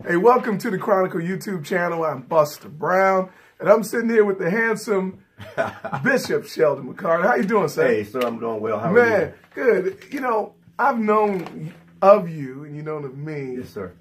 Hey, welcome to the Chronicle YouTube channel. I'm Busta Brown, and I'm sitting here with the handsome Bishop Sheldon McCarter. How you doing, sir? Hey, sir, I'm doing well. How are you? Man, good. You know, I've known of you, and you known of me. Yes, sir.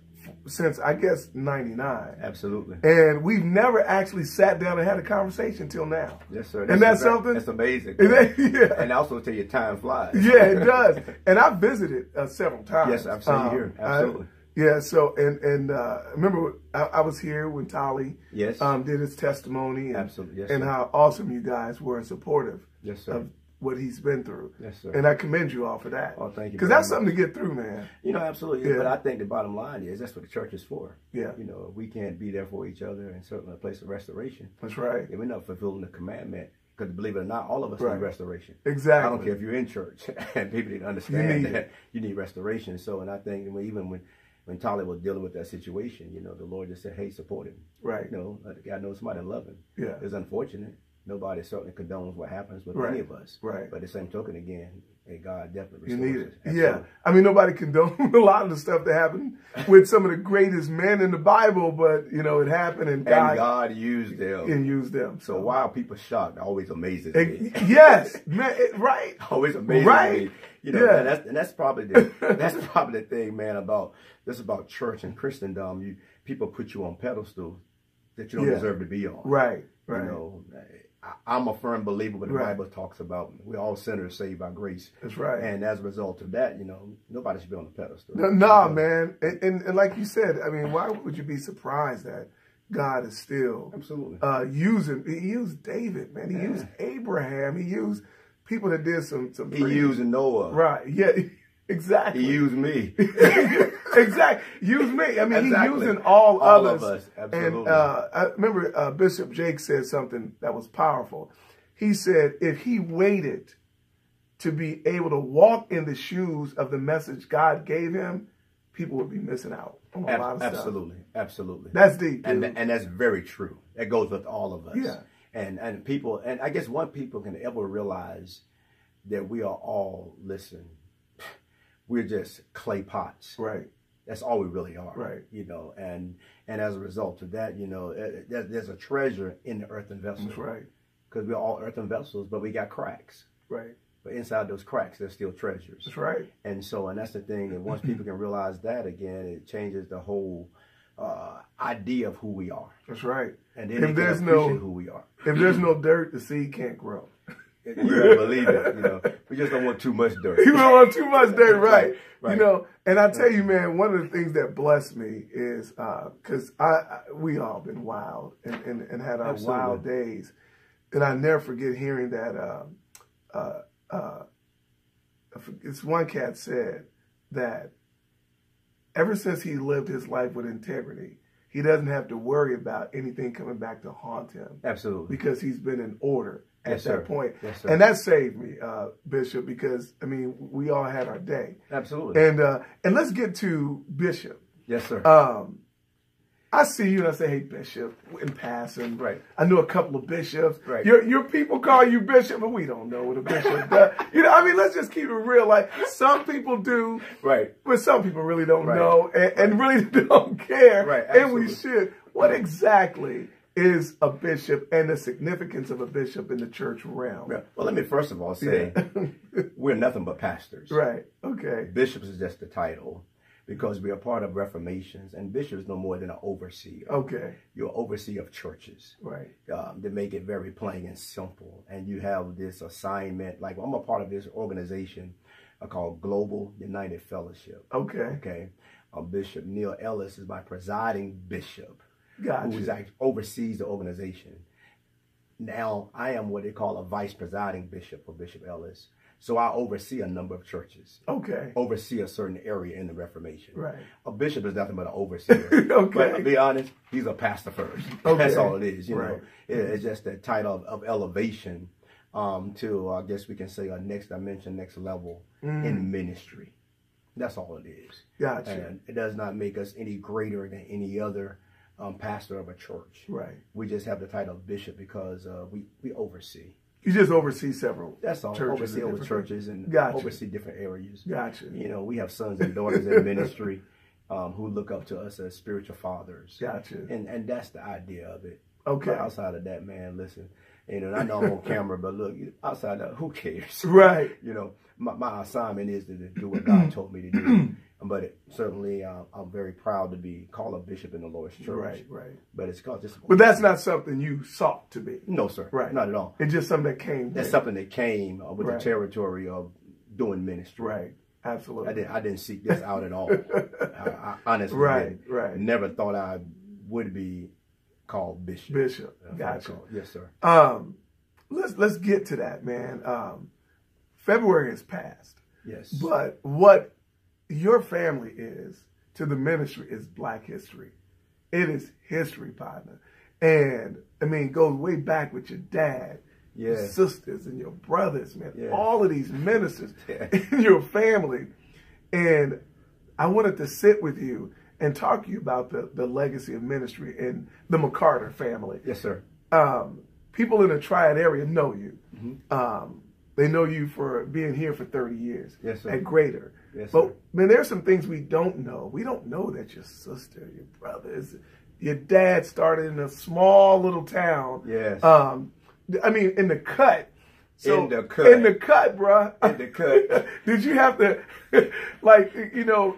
Since, I guess, 99. Absolutely. And we've never actually sat down and had a conversation till now. Yes, sir. And that's something? That's amazing. Yeah. And also tell you time flies. Yeah, it does. And I've visited several times. Yes, I've seen you here. Absolutely. Yeah, so, and remember, I was here when Tolly did his testimony. And, absolutely. Yes, and sir. how awesome you guys were supportive yes, sir. of what he's been through. Yes, sir. And I commend you all for that. Oh, thank you. Because that's something to get through, man. You know, absolutely. Yeah. But I think the bottom line is that's what the church is for. Yeah. You know, we can't be there for each other and certainly a place of restoration. That's right. If we're not fulfilling the commandment, because believe it or not, all of us need restoration. Exactly. I don't care if you're in church and people didn't understand that you need restoration. So, and I think even when Tolly was dealing with that situation, you know, the Lord just said, hey, support him. Right. You know, let the guy know somebody love him. Yeah. It's unfortunate. Nobody certainly condones what happens with any of us. Right. But at the same token, again, God definitely you restores need it. us. Yeah. I mean, nobody condones a lot of the stuff that happened with some of the greatest men in the Bible, but, you know, it happened and God used them. And used them. So why are people shocked? Always amazes me. Yes. Man, right. Always amazes me. You know, that's probably the thing, man, about church and Christendom. People put you on pedestals that you don't deserve to be on. Right. You know, I'm a firm believer what the Bible talks about. We're all sinners saved by grace. That's right. And as a result of that, you know, nobody should be on the pedestal. No, man. And like you said, I mean, why would you be surprised that God is still using? He used David, man. He used Abraham. He used people that did some. He used Noah. Right. Yeah. Exactly. He used me. Exactly. Use me. I mean, he's using all others. Of us. Absolutely. And I remember Bishop Jake said something that was powerful. He said, if he waited to be able to walk in the shoes of the message God gave him, people would be missing out on a lot of stuff. Absolutely. Absolutely. That's deep. And that's very true. That goes with all of us. Yeah. And people, and I guess one people can ever realize that we are all, we're just clay pots. Right. That's all we really are. Right. You know, and as a result of that, you know, there's a treasure in the earthen vessel. That's right. Because we're all earthen vessels, but we got cracks. Right. But inside those cracks, there's still treasures. That's right. And so, and that's the thing. And once people can realize that, again, it changes the whole idea of who we are. That's right. And then they can appreciate who we are. If there's no dirt, the seed can't grow. You better believe it. You know, we just don't want too much dirt. You don't want too much dirt, right? Right. You know, and I tell you, man, one of the things that blessed me is because we all been wild and had our wild days, and I never forget hearing that. This one cat said that ever since he lived his life with integrity, he doesn't have to worry about anything coming back to haunt him. Absolutely, because he's been in order at that point. Yes, sir. And that saved me, Bishop, because, I mean, we all had our day. Absolutely. And let's get to Bishop. Yes, sir. I see you and I say, hey, Bishop, in passing. Right. I know a couple of bishops. Right. Your people call you Bishop, but we don't know what a bishop does. You know, I mean, let's just keep it real. Like, some people do. Right. But some people really don't know and really don't care. Right. And we should. What exactly is a bishop and the significance of a bishop in the church realm? Yeah. Well, let me first of all say, we're nothing but pastors. Right. Okay. Bishops is just the title because we are part of Reformations, and bishop is no more than an overseer. Okay. You're an overseer of churches. Right. They make it very plain and simple, and you have this assignment. Like, I'm a part of this organization called Global United Fellowship. Okay. Okay. Bishop Neil Ellis is my presiding bishop. Gotcha. Who oversees the organization. Now, I am what they call a vice presiding bishop for Bishop Ellis. So I oversee a number of churches. Okay. Oversee a certain area in the Reformation. Right. A bishop is nothing but an overseer. Okay. But to be honest, he's a pastor first. Okay. That's all it is. You know, Right. it's just a title of elevation to, I guess we can say, a next dimension, next level in ministry. That's all it is. Gotcha. And it does not make us any greater than any other pastor of a church. Right. We just have the title of bishop because we oversee. You just oversee several. That's all. Churches oversee churches and Gotcha. oversee different areas. Gotcha. You know, we have sons and daughters in ministry. who look up to us as spiritual fathers. Gotcha. And that's the idea of it. Okay. But outside of that, man, listen, I know I'm on camera, but look, outside of that, who cares? Right. My assignment is to do what God told me to do. But certainly, I'm very proud to be called a bishop in the Lord's church. Right, right. But it's called just. But that's not something you sought to be. No, sir. Right. Not at all. It's just something that came. That's something that came with the territory of doing ministry. Right. Absolutely. I didn't seek this out at all. I honestly right. never thought I would be called bishop. Bishop. Gotcha. Yes, sir. Let's get to that, man. February has passed. Yes. But what your family is to the ministry is Black history. It is history, partner. And I mean, it goes way back with your dad, your sisters, and your brothers, man. Yeah. All of these ministers in your family. And I wanted to sit with you and talk to you about the legacy of ministry in the McCarter family. Yes, sir. People in the Triad area know you. Mm-hmm. They know you for being here for 30 years. Yes, sir. At Greater. Yes, but sir. Man, there's some things we don't know. We don't know that your sister, your brothers, your dad started in a small little town. Yes. I mean, in the cut. So, in the cut. In the cut, bruh. In the cut. Did you have to,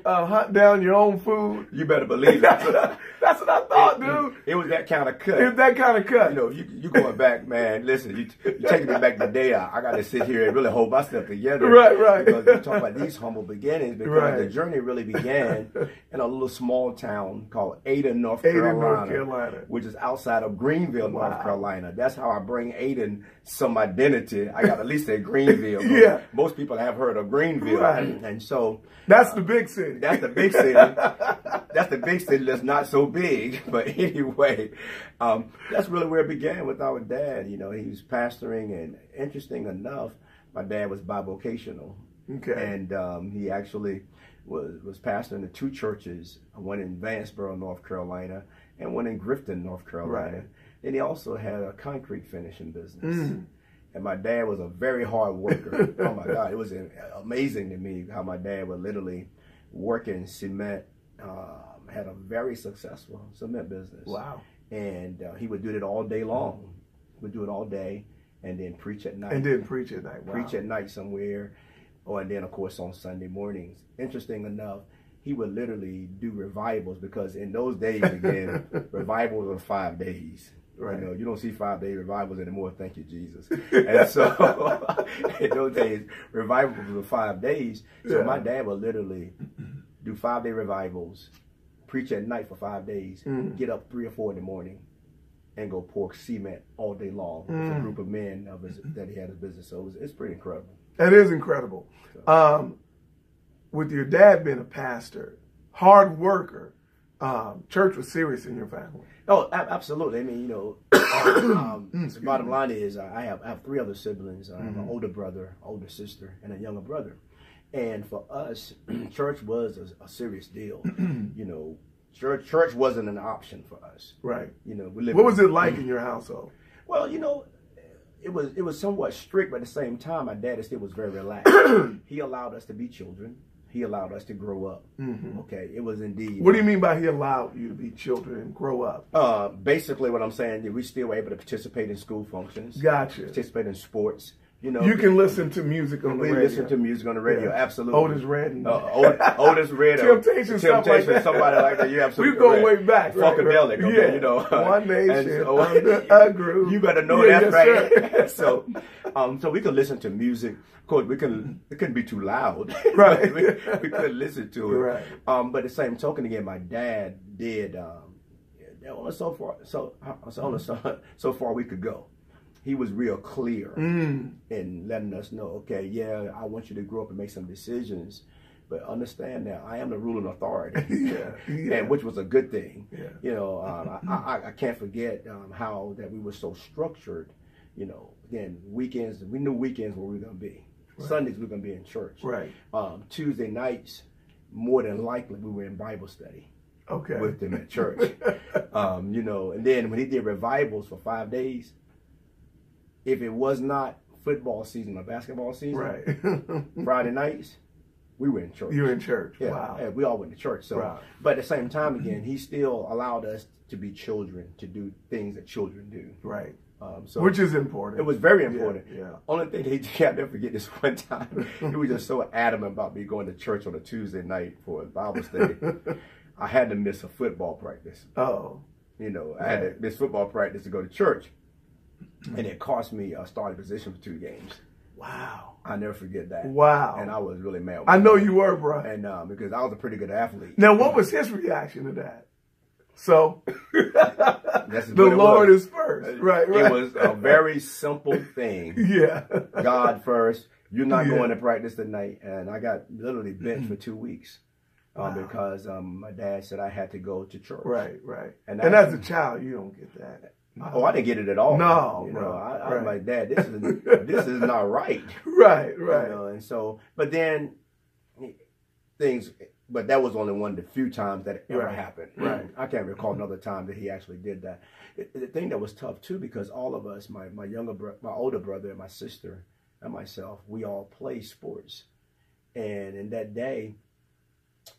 hunt down your own food? You better believe it. That's what I thought, dude. It was that kind of cut. It was that kind of cut. You going back, man. Listen, you taking me back the day. I got to sit here and really hold myself together. Right. Because you talk about these humble beginnings. Because the journey really began in a little small town called Ada, North Carolina. Which is outside of Greenville, North Carolina. That's how I bring Ada some identity. I got at least say Greenville. Yeah. Most people have heard of Greenville. Right. And so. That's the big city. That's the big city. That's the big city that's not so big. But anyway, that's really where it began with our dad. He was pastoring, and interesting enough, my dad was bivocational. Okay. And he actually was pastoring the two churches, one in Vanceboro, North Carolina, and one in Grifton, North Carolina. Right. And he also had a concrete finishing business. And my dad was a very hard worker. Oh my God, it was amazing to me how my dad would literally work in cement, had a very successful cement business. Wow. And he would do it all day long. Would do it all day and then preach at night. Wow. Preach at night somewhere. And then, of course, on Sunday mornings. Interesting enough, he would literally do revivals, because in those days, again, revivals were 5 days. Right. You don't see 5-day revivals anymore. Thank you, Jesus. And so in those days, revivals were 5 days. So my dad would literally do 5-day revivals, preach at night for 5 days, get up 3 or 4 in the morning, and go pour cement all day long with a group of men that he had his business. So it's pretty incredible. That is incredible. So. With your dad being a pastor, hard worker, church was serious in your family. Oh, absolutely. I mean, the bottom line is I have 3 other siblings. I have an older brother, older sister, and a younger brother. And for us, church was a serious deal. Church wasn't an option for us. Right. What was it like in your household? Well, it was somewhat strict, but at the same time, my dad still was very relaxed. He allowed us to be children. He allowed us to grow up. Okay, it was indeed. What do you mean by he allowed you to be children and grow up? Basically, what I'm saying is we still were able to participate in school functions. Gotcha. Participate in sports. You can listen to music on the radio. Listen to music on the radio, absolutely. Otis Redding. Otis Redding. Temptation, somebody like that. You're absolutely We're going way back. Funkadelic, okay, One nation under a groove. You better know that, right? So we could listen to music. Of course, it couldn't be too loud. Right. we couldn't listen to it. Right. But the same token, again, my dad did, so far we could go. He was real clear in letting us know, okay, I want you to grow up and make some decisions, but understand now I am the ruling authority, and which was a good thing. I can't forget how that we were so structured. Again, weekends, we knew weekends where we were going to be. Right. Sundays we were going to be in church. Right. Tuesday nights, more than likely, we were in Bible study. Okay. With them at church. And then when he did revivals for 5 days, if it was not football season or basketball season, right. Friday nights, we were in church. You were in church. Yeah, wow. Yeah, we all went to church. So, wow. But at the same time, again, he still allowed us to be children, to do things that children do. Right. So which is important. It was very important. Yeah. Only thing I'll never forget this one time. He was just so adamant about me going to church on a Tuesday night for a Bible study. I had to miss a football practice. Oh. You know, I had to miss football practice to go to church. And it cost me a starting position for 2 games. Wow. I'll never forget that. Wow. And I was really mad with I know you were, bro. And because I was a pretty good athlete. Now, what was his reaction to that? So, the Lord is first. Right. It was a very simple thing. Yeah. God first. You're not going to practice tonight. And I got literally benched for 2 weeks. Because my dad said I had to go to church. Right. And as a child, you don't get that. Oh, I didn't get it at all. No, you know, I was like, Dad, this is not right. Right. You know, and so, but then but that was only one of the few times that it ever happened. Right. I can't recall another time that he actually did that. The thing that was tough too, because all of us, my older brother, and my sister, and myself, we all play sports, and in that day,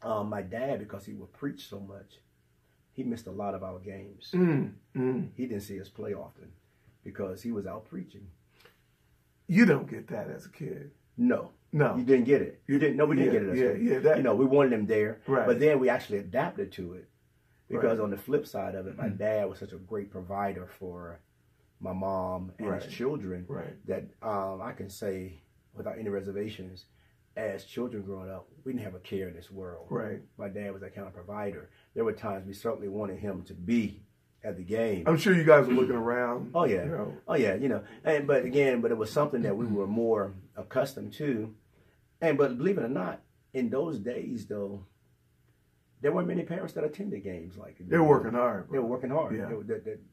my dad, because he would preach so much, he missed a lot of our games. He didn't see us play often because he was out preaching. You don't get that as a kid. No. No. You didn't get it. You didn't. No, we didn't get it as a kid. That, you know, we wanted him there. Right. But then we actually adapted to it. Because on the flip side of it, my dad was such a great provider for my mom and his children that I can say without any reservations, as children growing up, we didn't have a care in this world. Right. My dad was that kind of provider. There were times we certainly wanted him to be at the game. I'm sure you guys were looking around. Oh yeah. You know. Oh yeah, you know. But it was something that we were more accustomed to. But believe it or not, in those days though, there weren't many parents that attended games like it. They were working hard. They were working hard. Yeah.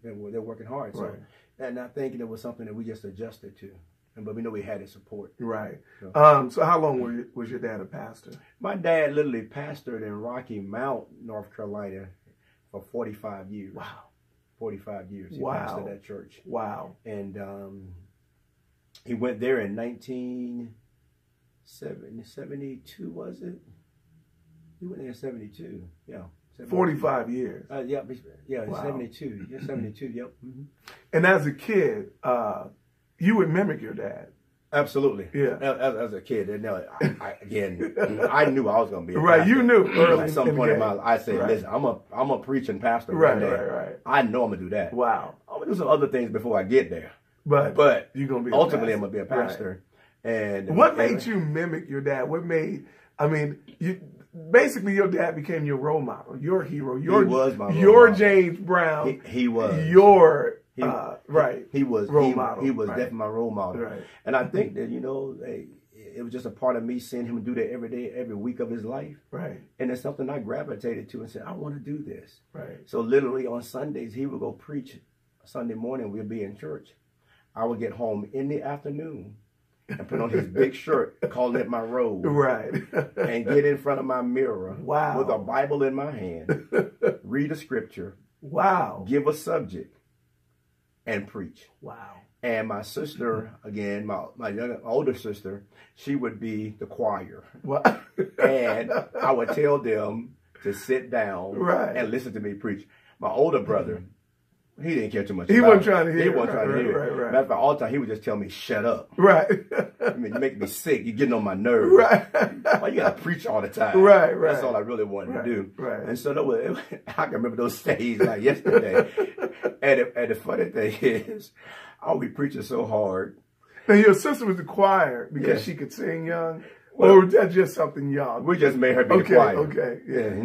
They were working hard. So, and I think it was something that we just adjusted to. But we know we had his support. Right. So how long was your dad a pastor? My dad literally pastored in Rocky Mount, North Carolina for 45 years. Wow. 45 years. He pastored that church. Wow. And he went there in 1972, was it? He went there in 72. Yeah. 45 years. Yeah, wow. 72. Yeah, 72, yep. And as a kid, you would mimic your dad. Absolutely. Yeah. As a kid, and I knew I was going to be a pastor. Right. You knew early at some point in my life. I said, listen, I'm a preaching pastor. Right. I know I'm going to do that. Wow. I'm going to do some other things before I get there. But you're going to be ultimately I'm going to be a pastor. Right. And what made you mimic your dad? Basically, your dad became your role model, your hero. He was my role model. James Brown. He was. Your He was role model. He was definitely my role model. Right. And I think that, it was just a part of me seeing him do that every day, every week of his life. Right. And it's something I gravitated to and said, I want to do this. Right. So literally on Sundays, he would go preach. Sunday morning, we'd be in church. I would get home in the afternoon and put on his big shirt, calling it my robe. Right. And get in front of my mirror. Wow. With a Bible in my hand. Read a scripture. Wow. Give a subject. And preach. Wow. And my sister, again, my older sister, she would be the choir. What? And I would tell them to sit down and listen to me preach. My older brother, he didn't care too much. He wasn't trying to hear. He wasn't trying to hear. Right. Matter of fact, all the time he would just tell me, "Shut up." Right. I mean, you make me sick. You're getting on my nerves. Right. Why you gotta preach all the time? Right. That's all I really wanted to do. Right. And so I can remember those days like yesterday. And the funny thing is, I'll be preaching so hard. Now your sister was the choir because she could sing young. Or that's just something young? We just made her be the choir. Okay. Yeah,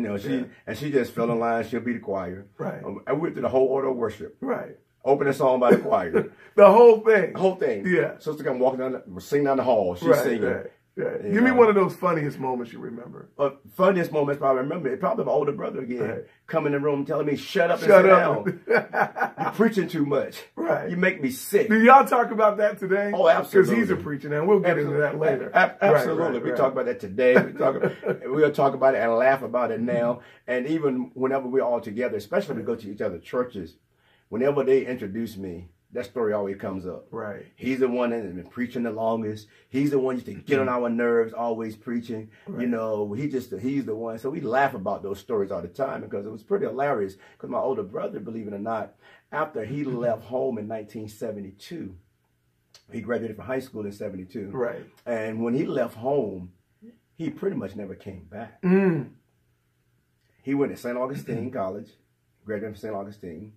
she just fell in line. She'll be the choir. Right. I went through the whole order of worship. Right. Opening song by the choir. The whole thing. The whole thing. Yeah. Sister come walking singing down the hall. She's singing. Right. Give me one of those funniest moments you remember. Funniest moments I remember. It's probably my older brother again. Come in the room telling me, shut up and sit down. You're preaching too much. Right. You make me sick. Do y'all talk about that today? Oh, absolutely. Because he's a preacher now. We'll get into that later. Absolutely. We talk about that today. We'll talk about it and laugh about it now. And even whenever we're all together, especially when we go to each other's churches, whenever they introduce me, that story always comes up. Right. He's the one that has been preaching the longest. He's the one used to get on our nerves, always preaching. Right. You know, he's the one. So we laugh about those stories all the time because it was pretty hilarious. Because my older brother, believe it or not, after he left home in 1972, he graduated from high school in 72. Right. And when he left home, he pretty much never came back. He went to St. Augustine College, graduated from St. Augustine.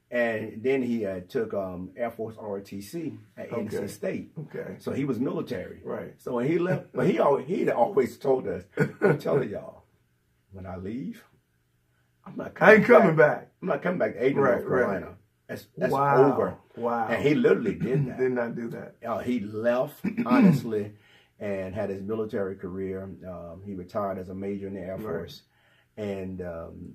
And then he took Air Force ROTC at NC State. Okay. So he was military. Right. So when he left, but he'd always told us, I'm telling y'all, when I leave, I'm not coming back. I'm not coming back to Aiken, North Carolina. Right. That's over. Wow. And he literally did that. Did not do that. He left, honestly, and had his military career. He retired as a major in the Air Force. And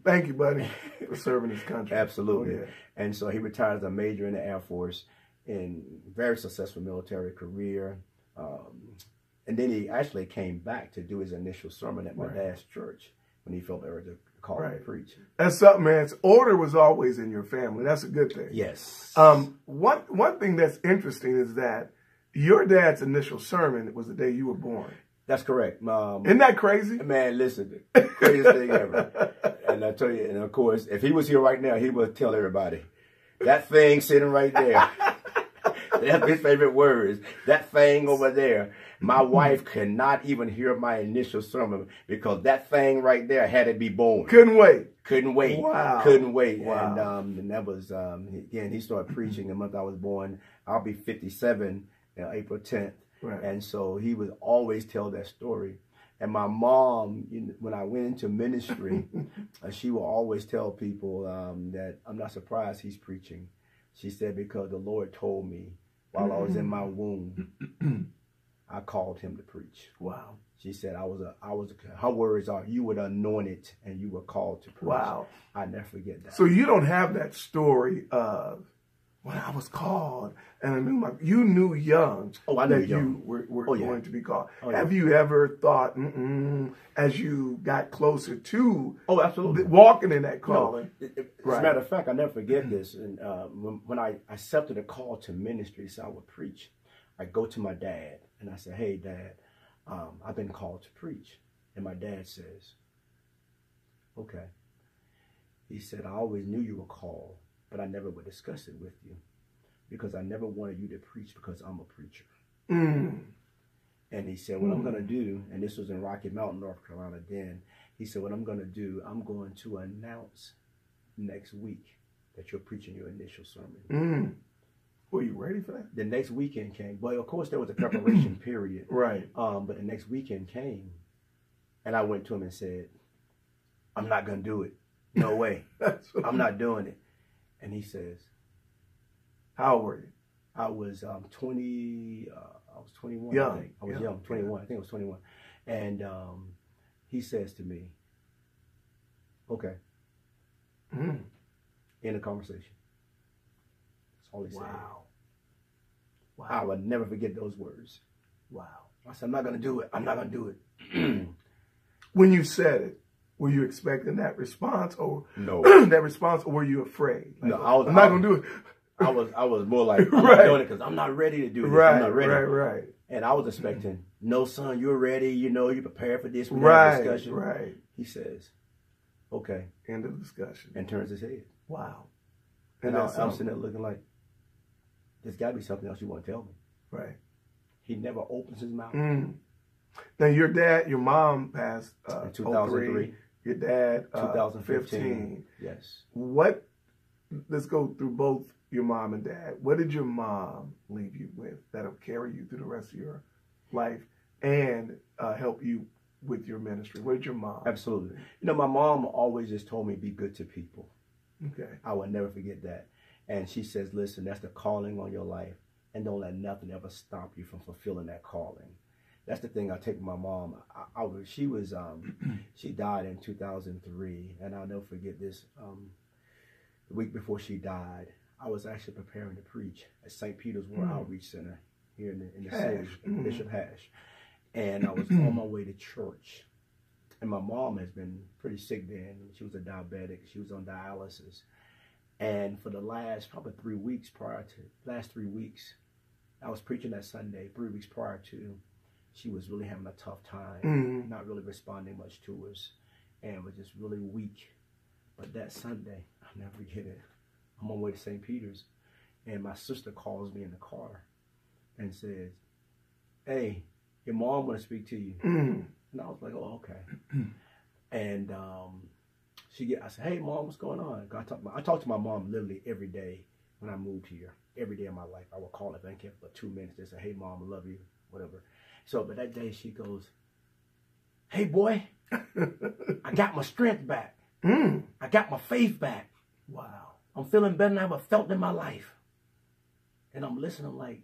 thank you, buddy, for serving his country. Absolutely. Oh, yeah. And so he retired as a major in the Air Force, in very successful military career. And then he actually came back to do his initial sermon at my dad's church when he felt the urge to call to preach. That's something, man. Order was always in your family. That's a good thing. Yes. One thing that's interesting is that your dad's initial sermon was the day you were born. That's correct. Isn't that crazy? Man, listen, craziest thing ever. And I tell you, and of course, if he was here right now, he would tell everybody, that thing sitting right there. That's his favorite words. That thing over there. My wife could not even hear my initial sermon because that thing right there had to be born. Couldn't wait. Couldn't wait. Wow. Couldn't wait. Wow. And that was, again, he started preaching the month I was born. I'll be 57 April 10th. Right. And so he would always tell that story. And my mom, when I went into ministry, she will always tell people that I'm not surprised he's preaching. She said, because the Lord told me while I was in my womb, I called him to preach. Wow. She said, her words are, you were anointed and you were called to preach. Wow. I never forget that. So you don't have that story of, when I was called, and I knew you knew young that you were going to be called. Have you ever thought, as you got closer to absolutely walking in that calling? No. As a matter of fact, I never forget this. And when I accepted a call to ministry, so I would preach, I go to my dad and I say, hey, Dad, I've been called to preach. And my dad says, okay. He said, I always knew you were called, but I never would discuss it with you because I never wanted you to preach because I'm a preacher. And he said, what I'm going to do, and this was in Rocky Mountain, North Carolina then, he said, what I'm going to do, I'm going to announce next week that you're preaching your initial sermon. Were you ready for that? The next weekend came. Well, of course, there was a preparation period. Right. But the next weekend came, and I went to him and said, I'm not going to do it. No way. I'm not doing it. And he says, how old were you? I was 20, I was 21. Young. I think. I was young, 21. I think I was 21. And he says to me, okay. End of conversation. That's all he said. Wow. I would never forget those words. Wow. I said, I'm not going to do it. I'm not going to do it. When you said it, were you expecting that response, or no? That response, or were you afraid? Like, no, I'm not gonna do it. I was more like, I'm not doing it because I'm not ready to do this. I'm not ready. Right. And I was expecting, no, son, you're ready. You know, you're prepared for this. We have a discussion. Right. He says, okay. End of discussion. And turns his head. Wow. And I'm sitting there looking like, there's got to be something else you want to tell me. Right. He never opens his mouth. Now, your mom passed in 2003. Your dad, 2015. Yes. Let's go through both your mom and dad. What did your mom leave you with that'll carry you through the rest of your life and help you with your ministry? What did your mom? Absolutely. You know, my mom always just told me, be good to people. Okay. I will never forget that. And she says, listen, that's the calling on your life. And don't let nothing ever stop you from fulfilling that calling. That's the thing I take with my mom. She died in 2003, and I'll never forget this. The week before she died, I was actually preparing to preach at St. Peter's World Outreach Center here in the city, Bishop Hash. And I was on my way to church. And my mom has been pretty sick then. She was a diabetic. She was on dialysis. And for the last probably 3 weeks I was preaching that Sunday. 3 weeks prior to, she was really having a tough time, not really responding much to us, and was just really weak. But that Sunday, I'll never forget it. I'm on my way to St. Peter's, and my sister calls me in the car and says, "Hey, your mom want to speak to you." And I was like, "Oh, okay." And I said, "Hey, Mom, what's going on?" I talk to my mom literally every day when I moved here. Every day of my life, I would call her, thank you for 2 minutes. Just say, "Hey, Mom, I love you," whatever. So, but that day she goes, "Hey, boy, I got my strength back. I got my faith back. Wow. I'm feeling better than I ever felt in my life." And I'm listening like,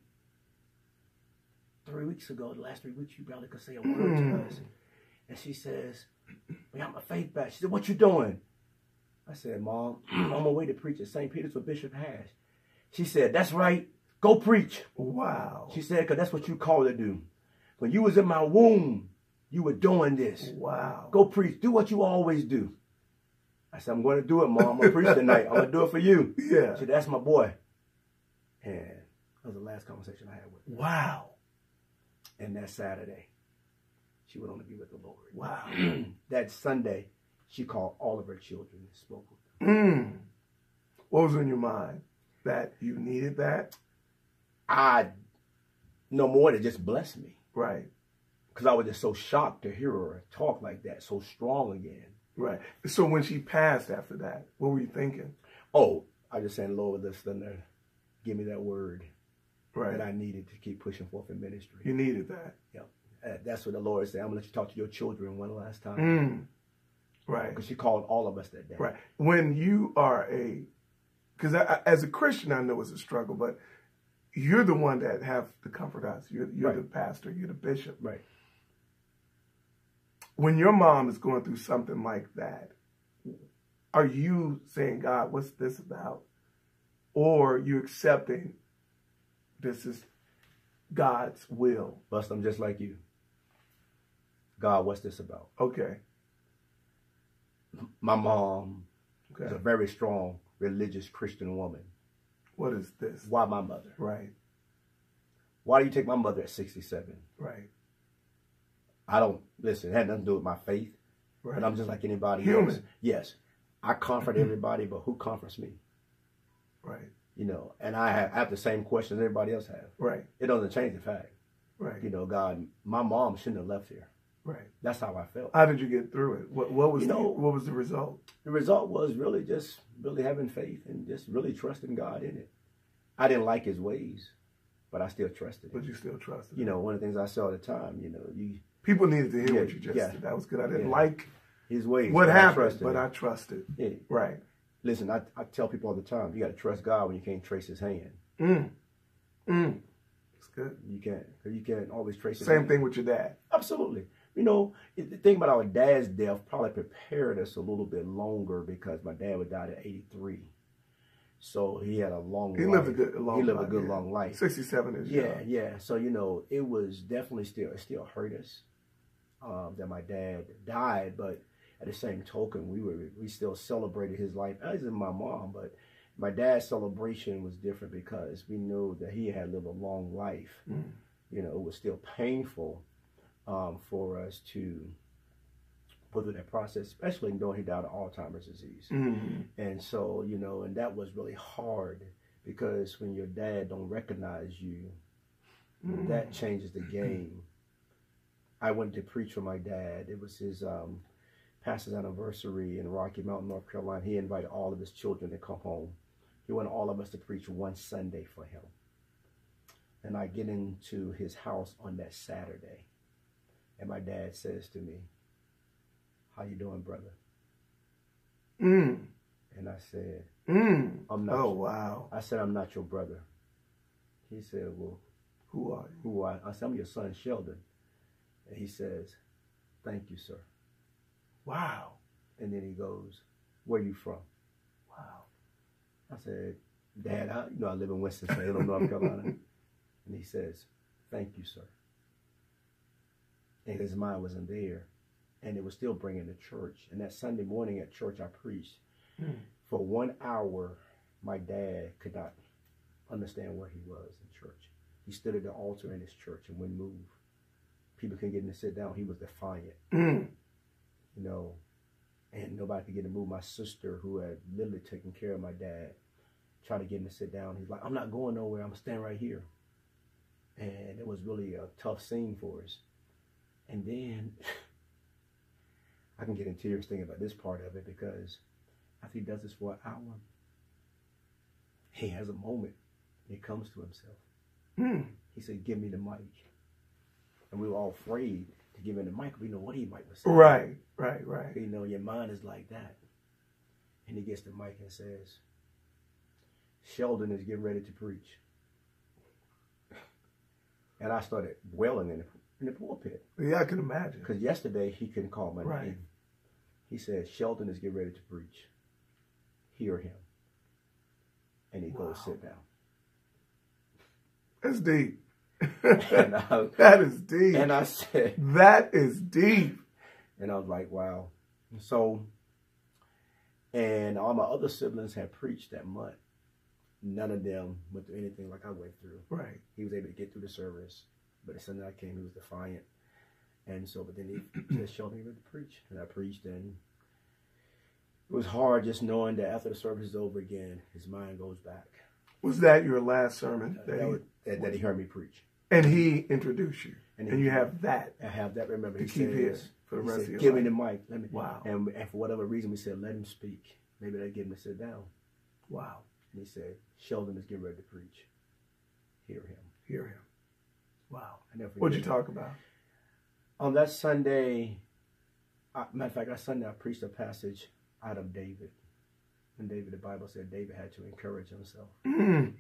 3 weeks ago, the last 3 weeks, you barely could say a word to us. And she says, "I got my faith back." She said, "What you doing?" I said, "Mom, I'm on my way to preach at St. Peter's with Bishop Hash." She said, "That's right. Go preach." Wow. She said, "Because that's what you called to do. When you was in my womb, you were doing this. Wow. Go preach. Do what you always do." I said, "I'm going to do it, Mom. I'm going to preach tonight. I'm going to do it for you." Yeah. She said, "That's my boy." And that was the last conversation I had with her. Wow. And that Saturday, she went on to be with the Lord. Wow. That Sunday, she called all of her children and spoke with them. What was in your mind? That you needed that? No more to just bless me. Right. Because I was just so shocked to hear her talk like that, so strong again. Right. So when she passed after that, what were you thinking? Oh, I just saying, "Lord, listen, give me that word Right. that I needed to keep pushing forth in ministry." You needed that. Yep. That's what the Lord said. "I'm going to let you talk to your children one last time." Right. Because she called all of us that day. Right. When you are because as a Christian, I know it's a struggle, but you're the one that have to comfort us. You're Right. the pastor. You're the bishop. Right. When your mom is going through something like that, are you saying, "God, what's this about?" Or you accepting this is God's will? Busta, I'm just like you. "God, what's this about?" Okay. My mom is Okay. a very strong religious Christian woman. What is this? Why my mother? Right. Why do you take my mother at 67? Right. I don't, listen, it had nothing to do with my faith, Right. but I'm just like anybody Human. else. Yes, I comfort everybody, but who comforts me? Right. You know, and I have the same questions everybody else have. Right. It doesn't change the fact. Right. You know, God, my mom shouldn't have left here. Right. That's how I felt. How did you get through it? What was what was the result? The result was really just really having faith and just really trusting God in it. I didn't like his ways, but I still trusted him. But you still trusted. You know, one of the things I say all the time, you know, people needed to hear what you just said. That was good. I didn't like his ways. What happened, but I trusted. Yeah. Right. Listen, I tell people all the time, you got to trust God when you can't trace his hand. It's good. You can't, because you can't always trace his Same hand. thing with your dad. Absolutely. You know, the thing about our dad's death probably prepared us a little bit longer because my dad would die at 83. So he had a long life. He lived a good long life. 67 is yeah. So, you know, it was definitely it still hurt us that my dad died, but at the same token, we still celebrated his life, as in my mom, but my dad's celebration was different because we knew that he had lived a long life. You know, it was still painful for us to go through that process, especially knowing he died of Alzheimer's disease. And so, you know, and that was really hard because when your dad don't recognize you, that changes the game. I went to preach for my dad. It was his pastor's anniversary in Rocky Mountain, North Carolina. He invited all of his children to come home. He wanted all of us to preach one Sunday for him. And I get into his house on that Saturday. And my dad says to me, "How you doing, brother?" And I said, "I'm not." Oh, wow. I said, "I'm not your brother." He said, "Well, who are you?" Who are I said, "I'm your son, Sheldon." And he says, "Thank you, sir." Wow. And then he goes, "Where are you from?" Wow. I said, "Dad, I live in Winston-Salem, North Carolina." And he says, "Thank you, sir." And his mind wasn't there. And it was still bringing to church. And that Sunday morning at church, I preached. For 1 hour, my dad could not understand where he was in church. He stood at the altar in his church and wouldn't move. People couldn't get him to sit down. He was defiant, you know, and nobody could get him to move. My sister, who had literally taken care of my dad, tried to get him to sit down. He's like, I'm not going nowhere. I'm staying right here. And it was really a tough scene for us. And then I can get in tears thinking about this part of it, because after he does this for an hour, he has a moment and he comes to himself. He said, give me the mic. And we were all afraid to give him the mic. We know what he might say. Right. You know, your mind is like that. And he gets the mic and says, Sheldon is getting ready to preach. And I started wailing in the pulpit. Yeah, I can imagine. Because yesterday he couldn't call my name. He said, Sheldon is getting ready to preach. Hear him. And he goes, sit down. That's deep. And that is deep. And I said, that is deep. And I was like, wow. So, and all my other siblings had preached that month. None of them went through anything like I went through. Right. He was able to get through the service. But the Sunday I came, he was defiant. And so, but then he just showed me where to preach. And I preached, and it was hard just knowing that after the service is over again, his mind goes back. Was that your last sermon? That he heard me preach. And he introduced you. And you have that. I have that. Remember, he says, for the rest of your give life. me the mic. Let me. Wow. And for whatever reason, we said, let him speak. Maybe that get him to sit down. Wow. And he said, Sheldon is getting ready to preach. Hear him. Hear him. Wow. What'd you talk about? On that Sunday, matter of fact, that Sunday I preached a passage out of David. And David, the Bible said David had to encourage himself. You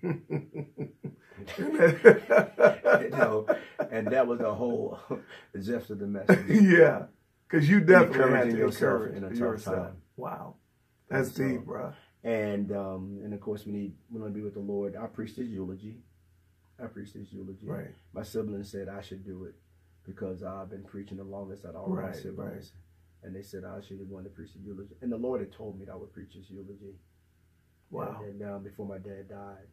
know, and that was the whole gist of the message. Yeah. Because you definitely had to yourself encourage in a tough yourself. time. Wow. That's deep, bro. And of course, when he went on to be with the Lord, I preached his eulogy. Right. My siblings said I should do it because I've been preaching the longest out of all my siblings. Right. And they said I should have wanted to preach the eulogy. And the Lord had told me that I would preach his eulogy. Wow. And before my dad died.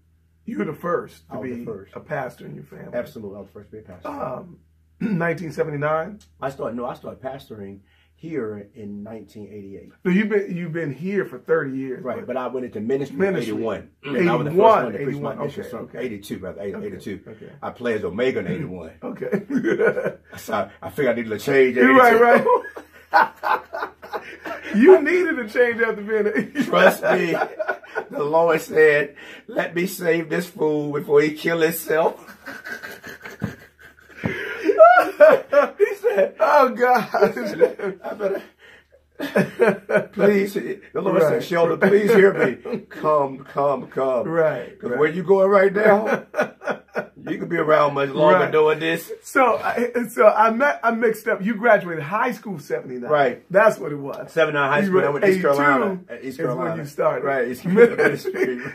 You were the first to be a pastor in your family. Absolutely. I was the first to be a pastor. 1979? I started pastoring here in 1988. So you've been here for 30 years. Right, but I went into ministry in 81. 81. I was the first one to preach my okay, from 82, brother, 82. Okay. I pledged Omega in 81. Okay. So I figured I needed to change 82. Right. You needed to change after being Trust me. The Lord said, let me save this fool before he kill himself. He said, oh God. I better. Please, the Lord said, Sheldon, please hear me. Come. Right. Because where you going right now, you could be around much longer doing this. So I mixed up. You graduated high school 79. Right. That's what it was. 79 high school. I went to East Carolina. Is when you started. Right. East Carolina.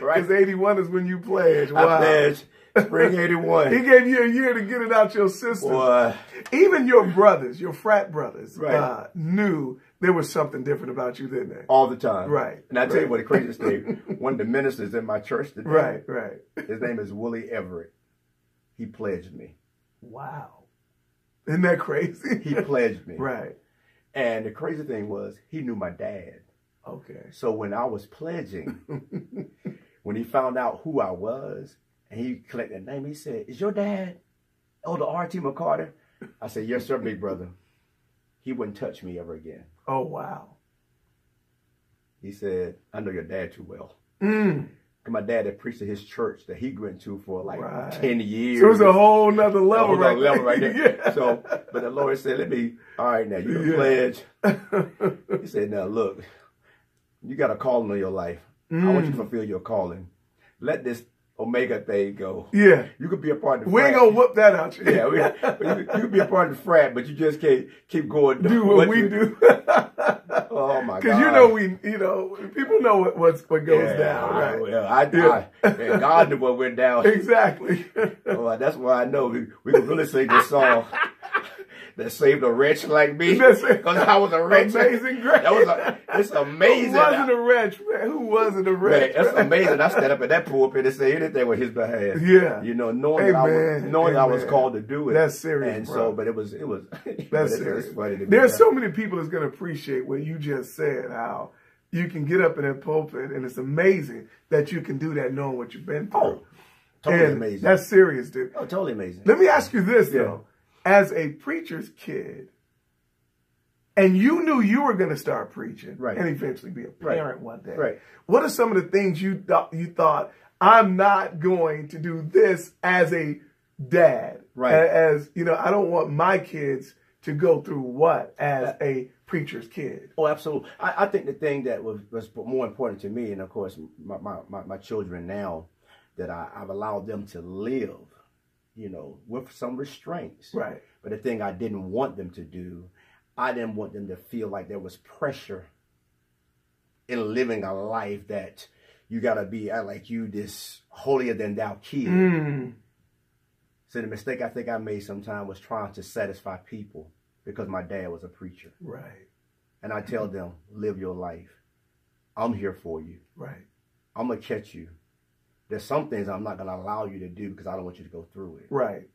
Right. Because 81 is when you pledged. Wow. I pledged. Spring 81. He gave you a year to get it out your system. Boy. Even your brothers, your frat brothers, knew there was something different about you, didn't they? All the time. Right. And I tell you what the craziest thing, one of the ministers in my church today, right. His name is Willie Everett. He pledged me. Wow. Isn't that crazy? He pledged me. Right. And the crazy thing was, he knew my dad. Okay. So when I was pledging, when he found out who I was, and he collected the name, he said, is your dad Elder R.T. McCarter? I said, yes, sir, big brother. He wouldn't touch me ever again. Oh, wow. He said, I know your dad too well. My dad had preached at his church that he went to for like 10 years. So it was a whole nother level right there. Yeah. So, but the Lord said, all right, now you pledge. He said, now look, you got a calling on your life. I want you to fulfill your calling. Let this Omega thing go. Yeah. You could be a part of the frat. We ain't going to whoop that out you. Yeah. You could be a part of the frat, but you just can't keep going. Do what we do. Oh my God. Because people know what goes down, right? Well, God knew what went down. Exactly. That's why I know we can really sing this song. that saved a wretch like me. Because I was a wretch. Amazing grace. It's amazing. Who wasn't a wretch, man? Who wasn't a wretch? Man, it's amazing. I stand up in that pulpit and say anything with his behalf. Yeah. You know, knowing I was called to do it. That's serious, and bro. so, but it was That's serious. It's funny to me. There's so many people that's going to appreciate what you just said, how you can get up in that pulpit, and it's amazing that you can do that knowing what you've been through. Oh, totally amazing. That's serious, dude. Oh, totally amazing. Let me ask you this, though. As a preacher's kid, and you knew you were going to start preaching and eventually be a parent one day. Right. What are some of the things you thought, I'm not going to do this as a dad? Right. As, you know, I don't want my kids to go through what as a preacher's kid? Oh, absolutely. I think the thing that was more important to me, and of course my children now, that I've allowed them to live, you know, with some restraints. Right. But the thing I didn't want them to do, I didn't want them to feel like there was pressure in living a life that you got to be like you this holier than thou kid. So the mistake I think I made sometime was trying to satisfy people because my dad was a preacher. Right. And I tell them, live your life. I'm here for you. Right. I'm going to catch you. There's some things I'm not going to allow you to do because I don't want you to go through it. Right.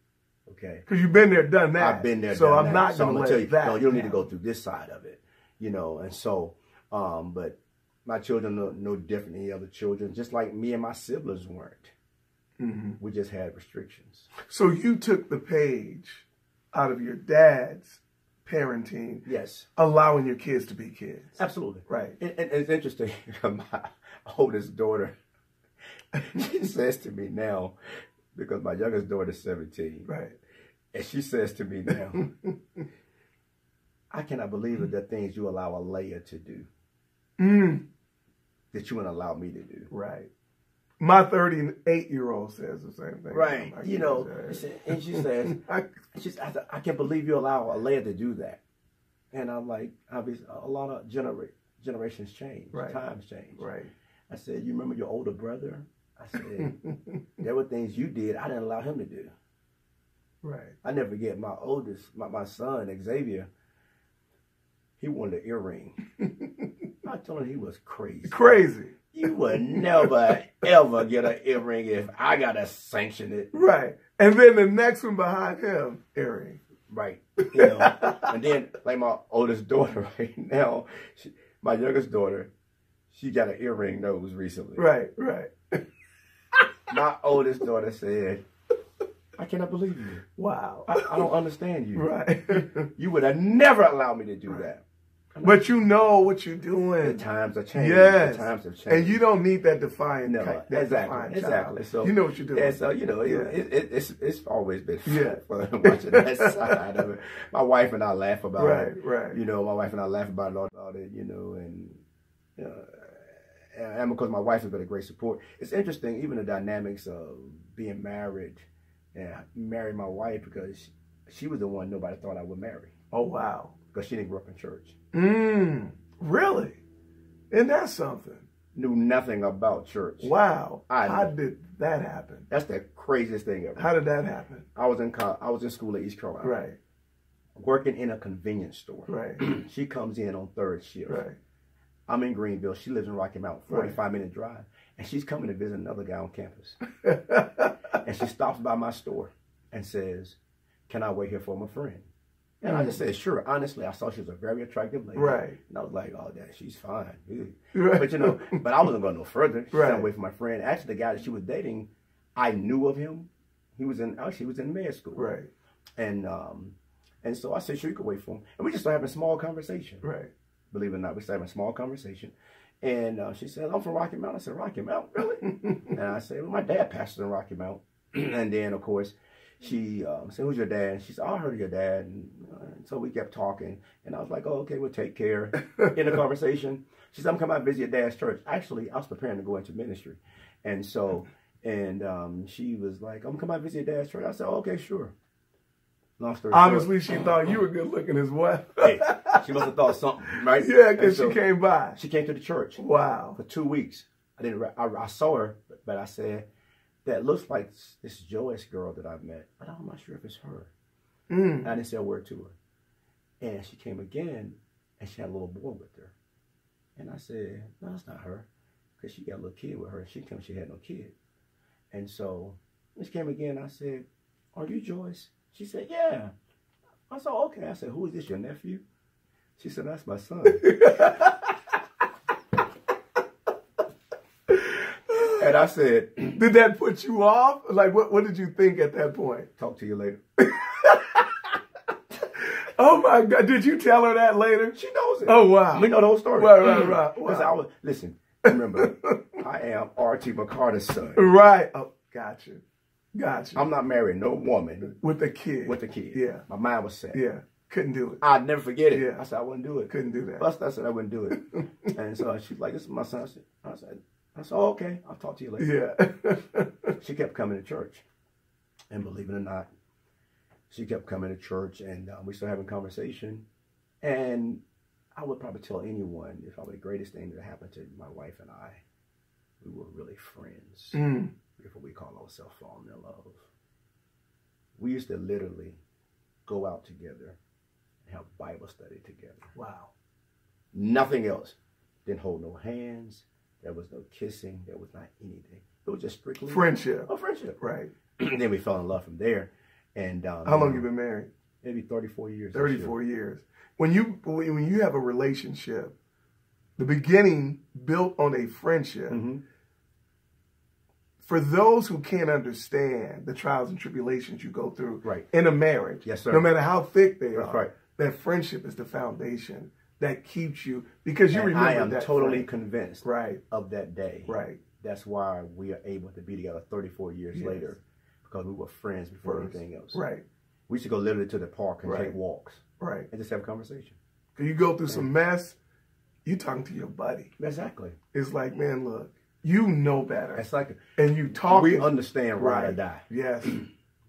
Okay. Because you've been there, done that. I've been there, so done I'm that. not So going to tell you, that. no, you don't need to go through this side of it, you know. And so, but my children are no different than the other children, just like me and my siblings weren't. We just had restrictions. So you took the page out of your dad's parenting. Yes. Allowing your kids to be kids. Absolutely. Right. And it's interesting. My oldest daughter, she says to me now, because my youngest daughter is 17. Right. And she says to me now, I cannot believe that the things you allow Alea to do that you wouldn't allow me to do. Right. My 38-year-old says the same thing. Right. You know, and she says, I can't believe you allow Alea to do that. And I'm like, obviously, a lot of generations change. Right. Times change. Right. I said, you remember your older brother? I said, there were things you did I didn't allow him to do. Right. I never forget my oldest, my son, Xavier, he wanted an earring. I told him he was crazy. Crazy. You would never, ever get an earring if I got to sanction it. Right. And then the next one behind him, earring. Right. You know, and then like my oldest daughter right now, my youngest daughter, she got an earring nose recently. Right, right. My oldest daughter said, I cannot believe you. Wow. I don't understand you. Right. You would have never allowed me to do that. But you know what you're doing. The times are changing. Yes. The times have changed. And you don't need that defiant. No, exactly. So you know what you're doing. And so you know, it's always been fun watching that side of it. My wife and I laugh about it. Right. You know, my wife and I laugh about it. You know, and because my wife has been a great support. It's interesting, even the dynamics of being married and marrying my wife because she was the one nobody thought I would marry. Oh wow. Because she didn't grow up in church. Really? Isn't that something? Knew nothing about church. Wow. How did that happen? That's the craziest thing ever. How did that happen? I was in school at East Carolina. Right. Working in a convenience store. Right. She comes in on third shift. Right. I'm in Greenville. She lives in Rocky Mount, 45-minute drive. And she's coming to visit another guy on campus. And she stops by my store and says, can I wait here for my friend? And I just said, sure. Honestly, I saw she was a very attractive lady. Right. And I was like, oh, yeah, she's fine. Right. But, you know, but I wasn't going no further. She said, wait for my friend. Actually, the guy that she was dating, I knew of him. He was in med school. Right. And so I said, sure, you could wait for him. And we just started having a small conversation. Right. Believe it or not, we started having a small conversation. And she said, I'm from Rocky Mount. I said, Rocky Mount? Really? And I said, well, my dad pastors in Rocky Mount. And then, of course, she said, who's your dad? And she said, I heard of your dad. And so we kept talking. And I was like, oh, okay, we'll take care. In the conversation, she said, I'm coming out and visit your dad's church. Actually, I was preparing to go into ministry. And so, she was like, I'm coming out and visit your dad's church. I said, oh, okay, sure. Long story Honestly, she thought you were good looking as well. Hey, she must have thought something, right? Yeah, because she came by. She came to the church. Wow. For 2 weeks. I saw her, but I said, that looks like this Joyce girl that I've met, but I'm not sure if it's her. I didn't say a word to her. And she came again, and she had a little boy with her. And I said, no, that's not her, because she got a little kid with her. She came, she had no kid. And so when she came again, I said, are you Joyce? She said, yeah. I said, okay. I said, who is this, your nephew? She said, that's my son. And I said, did that put you off? Like, what did you think at that point? Talk to you later. Oh my God! Did you tell her that later? She knows it. Oh wow! We know the whole story. Right. Wow. Listen, remember, I am R.T. McCarter's son. Right. Oh, gotcha. I'm not marrying no woman with a kid. Yeah. My mind was set. Yeah. Couldn't do it. I'd never forget it. Yeah. I said I wouldn't do it. Couldn't do that. Busta, I said I wouldn't do it. And so she's like, this is my son. I said, oh, okay. I'll talk to you later. Yeah. She kept coming to church, and believe it or not, she kept coming to church, and we started having conversation. And I would probably tell anyone, it's probably the greatest thing that happened to my wife and I. We were really friends before we call ourselves falling in love. We used to literally go out together and have Bible study together. Wow. Nothing else. Didn't hold no hands. There was no kissing. There was not anything. It was just strictly friendship. Oh, friendship. Right. Then we fell in love from there. And how long you been married? Maybe 34 years. 34 years. When you have a relationship, the beginning built on a friendship. For those who can't understand the trials and tribulations you go through in a marriage, yes, sir. No matter how thick they That's are, right. That friendship is the foundation that keeps you, because you remember that. I am totally convinced right. of that day. Right. That's why we are able to be together 34 years later, because we were friends before anything else. Right. We used to go literally to the park and take walks. Right. And just have a conversation. Because you go through some mess, you talking to your buddy. Exactly. It's like, man, look, you know better. It's like, and you talk. We understand ride or die. Yes.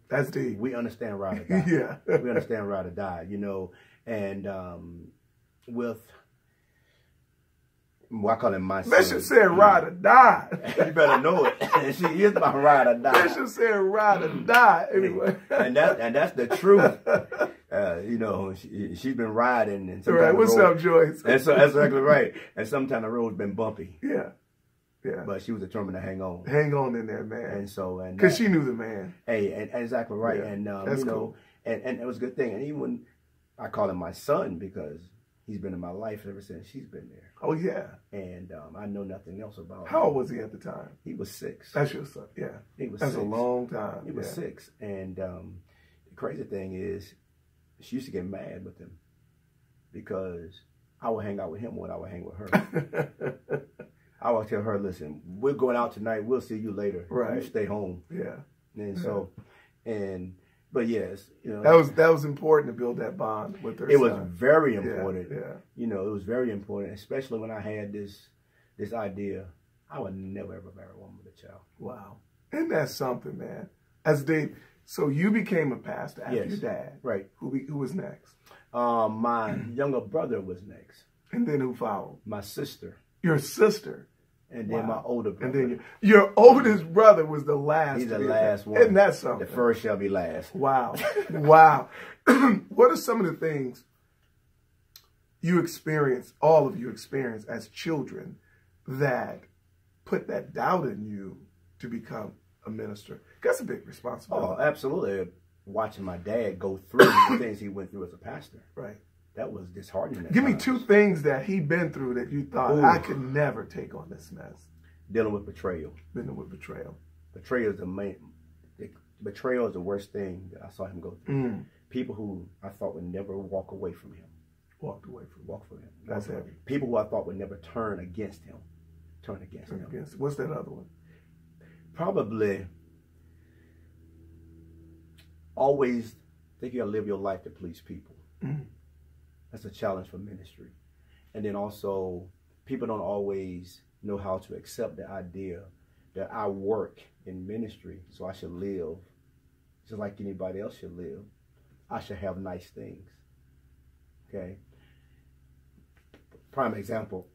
That's deep. We understand ride or die. Yeah. We understand ride or die, you know. And with, well, I call him my son. Bishop said ride or die. You better know it. She is my ride or die. Bishop said ride or die. Anyway. And that's the truth. You know, she's been riding. And right. What's up, Joyce? And so that's exactly right. And sometimes the road's been bumpy. Yeah. Yeah. But she was determined to hang on. Hang on in there, man. And so, and because she knew the man. Hey, and exactly right. Yeah. And that's you know, cool. and it was a good thing. And even when I call him my son, because he's been in my life ever since she's been there. Oh yeah. And I know nothing else about him. How old was he at the time? He was 6. That's your son. Yeah. He was. That's 6. a long time. He was 6. And the crazy thing is, she used to get mad with him because I would hang out with him when I would hang with her. I would tell her, listen, we're going out tonight. We'll see you later. Right. You stay home. Yeah. And so, but yes, you know. That was important to build that bond with her. It was very important. Yeah. You know, it was very important, especially when I had this idea. I would never ever marry a woman with a child. Wow. And that's something, man. So you became a pastor after your dad. Right. Who was next? My younger brother was next. And then who followed? My sister. Your sister. And then my older brother. And then your oldest brother was the last. He's the last one. Isn't that something? The first shall be last. Wow. Wow. What are some of the things you experienced, all of you experienced as children, that put that doubt in you to become a minister? That's a big responsibility. Oh, absolutely. Watching my dad go through the things he went through as a pastor. Right. That was disheartening. Give me 2 things that he'd been through that you thought, I could never take on this mess. Dealing with betrayal. Dealing with betrayal. Betrayal is the worst thing that I saw him go through. People who I thought would never walk away from him. Walked away from him. Walk from him. That's heavy. People who I thought would never turn against him. Turn against him. What's that other one? Probably always think you gotta live your life to please people. That's a challenge for ministry. And then also, people don't always know how to accept the idea that I work in ministry, so I should live just like anybody else should live. I should have nice things. Okay? Prime example,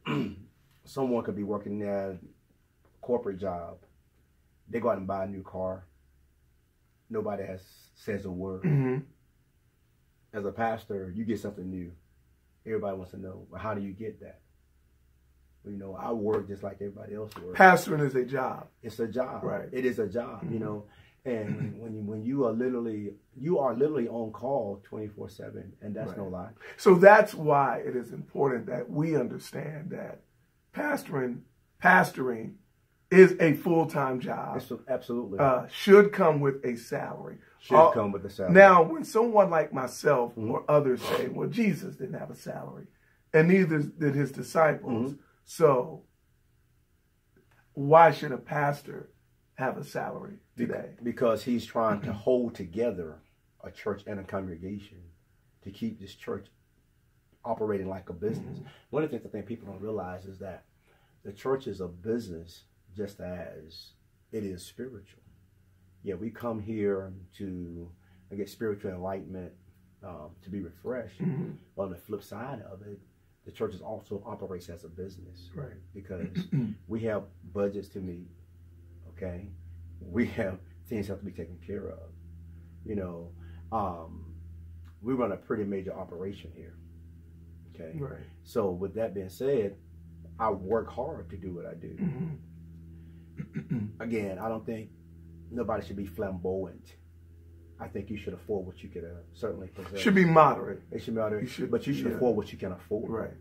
someone could be working at a corporate job. They go out and buy a new car. Nobody says a word. as a pastor, you get something new. Everybody wants to know, well, how do you get that? You know, I work just like everybody else works. Pastoring is a job. It's a job. Right. It is a job, you know. And when you are literally on call 24/7, and that's no lie. So that's why it is important that we understand that pastoring is a full-time job. It's absolutely. Should come with a salary. Should come with a salary. Now, when someone like myself or others say, well, Jesus didn't have a salary, and neither did his disciples, so why should a pastor have a salary today? Because he's trying to hold together a church and a congregation to keep this church operating like a business. One of the things I think people don't realize is that the church is a business just as it is spiritual. Yeah, we come here to get spiritual enlightenment, to be refreshed. But on the flip side of it, the church also operates as a business, right? Because we have budgets to meet. Okay, we have things that have to be taken care of. You know, we run a pretty major operation here. Okay, right. So with that being said, I work hard to do what I do. Again, I don't think nobody should be flamboyant. I think you should afford what you can certainly possess. Should be moderate. It should be moderate, but you should afford what you can afford. Right.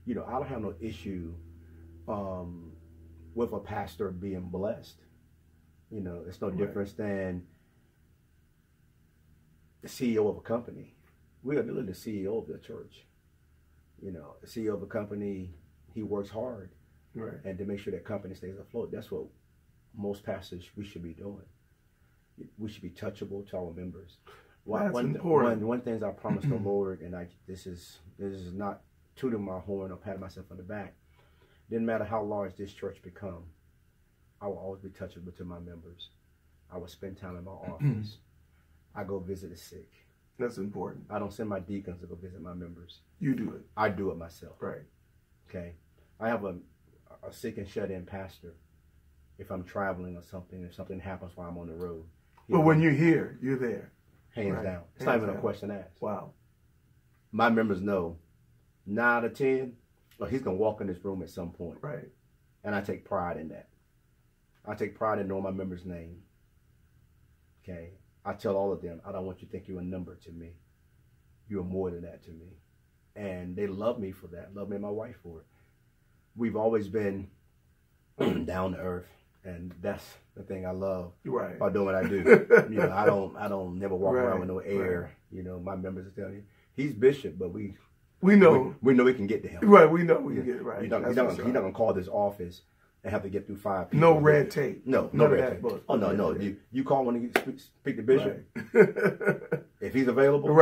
You know, I don't have no issue with a pastor being blessed. You know, it's no difference than the CEO of a company. We are literally the CEO of the church. You know, the CEO of a company, he works hard, and to make sure that company stays afloat. That's what most pastors we should be doing. We should be touchable to our members. That's important. One thing I promised the Lord, and this is not tooting my horn or patting myself on the back. Didn't matter how large this church become, I will always be touchable to my members. I will spend time in my office. I go visit the sick. That's important. I don't send my deacons to go visit my members. You do it. I do it myself. Right. Okay. I have a sick and shut-in pastor. If I'm traveling or something, if something happens while I'm on the road. But when you're here, you're there. Hands down. It's not even a question asked. Wow. My members know 9 out of 10, well, he's going to walk in this room at some point. Right. And I take pride in that. I take pride in knowing my member's name. Okay. I tell all of them, I don't want you to think you're a number to me. You're more than that to me. And they love me for that. Love me and my wife for it. We've always been down to earth. And that's the thing I love about doing what I do. You know, I don't never walk around with no air. You know, my members are telling you, he's bishop, but we know we can get to him. Right, we know we can get it right. He's not gonna call this office and have to get through 5 people. No red tape. No red tape. Oh no. You call when you speak to bishop. Right. If he's available,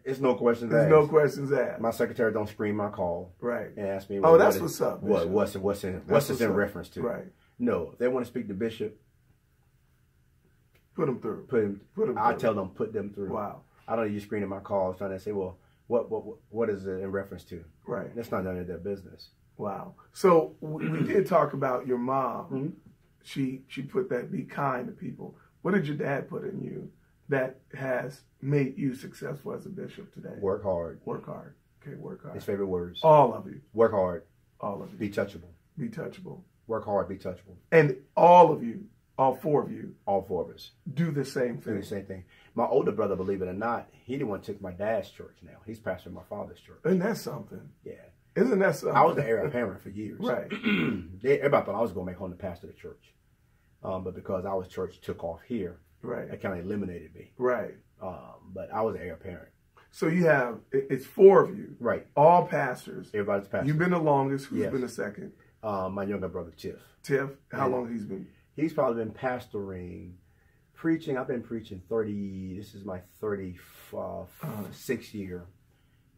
it's no questions asked. No questions asked. My secretary don't screen my call. Right. And ask me. Oh, that's what's up. What's this in reference to? Right. No, if they want to speak to bishop, put them through. I tell them put them through. Wow. I don't use screening my calls trying to say, well, what is it in reference to? Right. That's not none of their business. Wow. So we did talk about your mom. She put that be kind to people. What did your dad put in you that has made you successful as a bishop today? Work hard. Work hard. Okay, work hard. His favorite words. All of you. Work hard. All of you. Be touchable. Be touchable. Work hard, be touchable. And all of you, all 4 of you. All 4 of us. Do the same thing. Do the same thing. My older brother, believe it or not, he the one took my dad's church now. He's pastoring my father's church. Isn't that something? Yeah. Isn't that something? I was the heir apparent for years. Right. Everybody thought I was going to make home the pastor of the church. But because our church took off here, it kind of eliminated me. Right. But I was the heir apparent. So you have, it's 4 of you. Right. All pastors. Everybody's pastor. You've been the longest. Who's been the second? My younger brother, Tiff. Tiff, how long he's been? He's probably been pastoring, preaching. I've been preaching this is my 36th year.